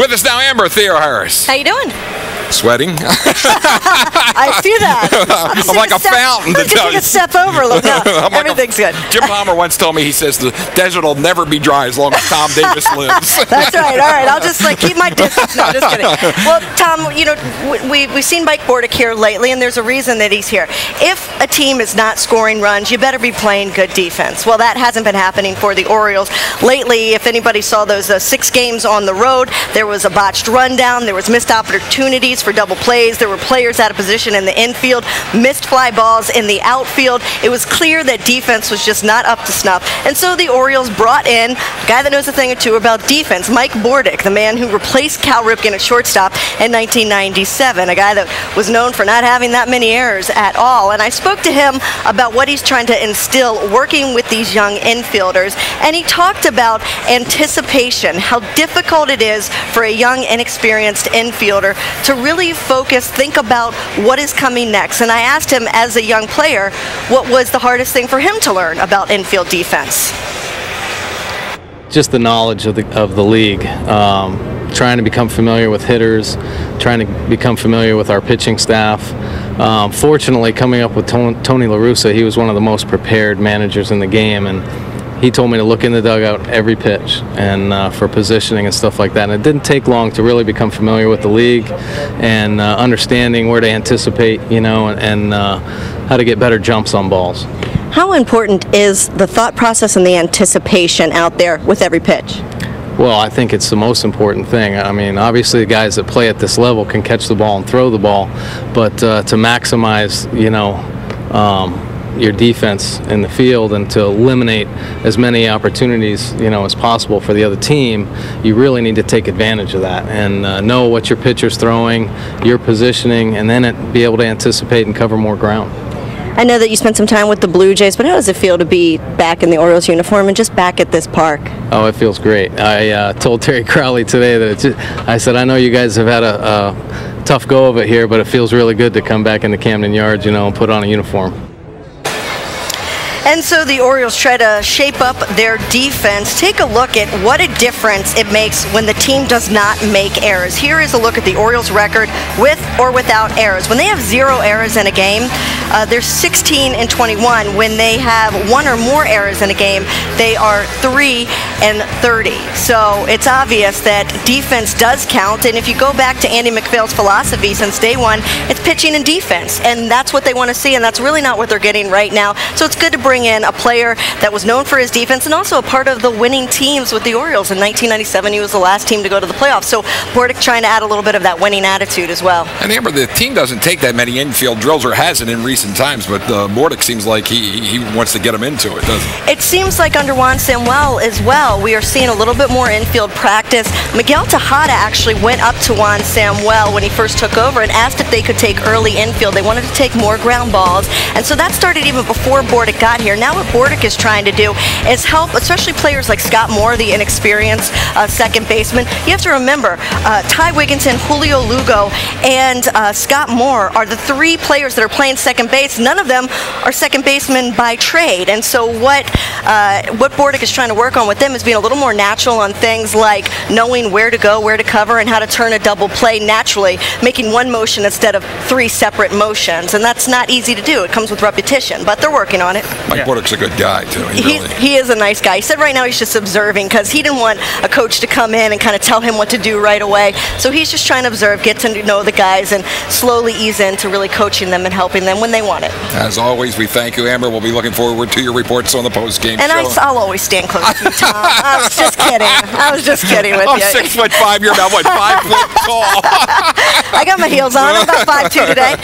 With us now, Amber Theoharis. How you doing? Sweating. I see that. I'm like a fountain. Just take a step over. Look, no, everything's good. Jim Palmer once told me, he says, the desert will never be dry as long as Tom Davis lives. That's right. All right. I'll just keep my distance. No, just kidding. Well, Tom, you know, we've seen Mike Bordick here lately, and there's a reason that he's here. If a team is not scoring runs, you better be playing good defense. Well, that hasn't been happening for the Orioles lately. If anybody saw those 6 games on the road, there was a botched rundown. There was missed opportunities for double plays. There were players out of position in the infield, missed fly balls in the outfield. It was clear that defense was just not up to snuff. And so the Orioles brought in a guy that knows a thing or two about defense, Mike Bordick, the man who replaced Cal Ripken at shortstop in 1997, a guy that was known for not having that many errors at all. And I spoke to him about what he's trying to instill working with these young infielders. And he talked about anticipation, how difficult it is for a young, inexperienced infielder to really focus, think about what is coming next. And I asked him, as a young player, what was the hardest thing for him to learn about infield defense? Just the knowledge of the league, trying to become familiar with hitters, trying to become familiar with our pitching staff. Fortunately, coming up with Tony La Russa, he was one of the most prepared managers in the game, and he told me to look in the dugout every pitch and for positioning and stuff like that. And it didn't take long to really become familiar with the league and understanding where to anticipate, you know, and how to get better jumps on balls. How important is the thought process and the anticipation out there with every pitch? Well, I think it's the most important thing. I mean, obviously the guys that play at this level can catch the ball and throw the ball, but to maximize, you know, your defense in the field and to eliminate as many opportunities, you know, as possible for the other team, you really need to take advantage of that and know what your pitcher's throwing, your positioning, and then be able to anticipate and cover more ground. I know that you spent some time with the Blue Jays, but how does it feel to be back in the Orioles uniform and just back at this park? Oh, it feels great. I told Terry Crowley today that I said, I know you guys have had a tough go of it here, but it feels really good to come back into Camden Yards, you know, and put on a uniform. And so the Orioles try to shape up their defense. Take a look at what a difference it makes when the team does not make errors. Here is a look at the Orioles' record with or without errors. When they have 0 errors in a game, they're 16-21. When they have 1 or more errors in a game, they are 3-30. So it's obvious that defense does count. And if you go back to Andy McPhail's philosophy since day one, it's pitching and defense. And that's what they want to see, and that's really not what they're getting right now. So it's good to bring in a player that was known for his defense and also a part of the winning teams with the Orioles. In 1997, he was the last team to go to the playoffs. So Bordick trying to add a little bit of that winning attitude as well. And Amber, the team doesn't take that many infield drills, or hasn't in recent times, but Bordick seems like he wants to get them into it, doesn't he? It seems like under Juan Samuel as well, we are seeing a little bit more infield practice. Miguel Tejada actually went up to Juan Samuel when he first took over and asked if they could take early infield. They wanted to take more ground balls, and so that started even before Bordick got here. Now what Bordick is trying to do is help, especially players like Scott Moore, the inexperienced second baseman. You have to remember, Ty Wigginton, Julio Lugo, and Scott Moore are the 3 players that are playing second base. None of them are second basemen by trade. And so what Bordick is trying to work on with them is being a little more natural on things like knowing where to go, where to cover, and how to turn a double play naturally, making one motion instead of 3 separate motions. And that's not easy to do. It comes with repetition, but they're working on it. Mike Bordick's a good guy, too. He is a nice guy. He said right now he's just observing because he didn't want a coach to come in and kind of tell him what to do right away. So he's just trying to observe, get to know the guys, and slowly ease into really coaching them and helping them when they want it. As always, we thank you, Amber. We'll be looking forward to your reports on the post-game show. And I'll always stand close to you, Tom. I was just kidding. I was just kidding with you. I'm 6'5". You're about, what, 5 foot tall? I got my heels on. I'm about 5'2" today.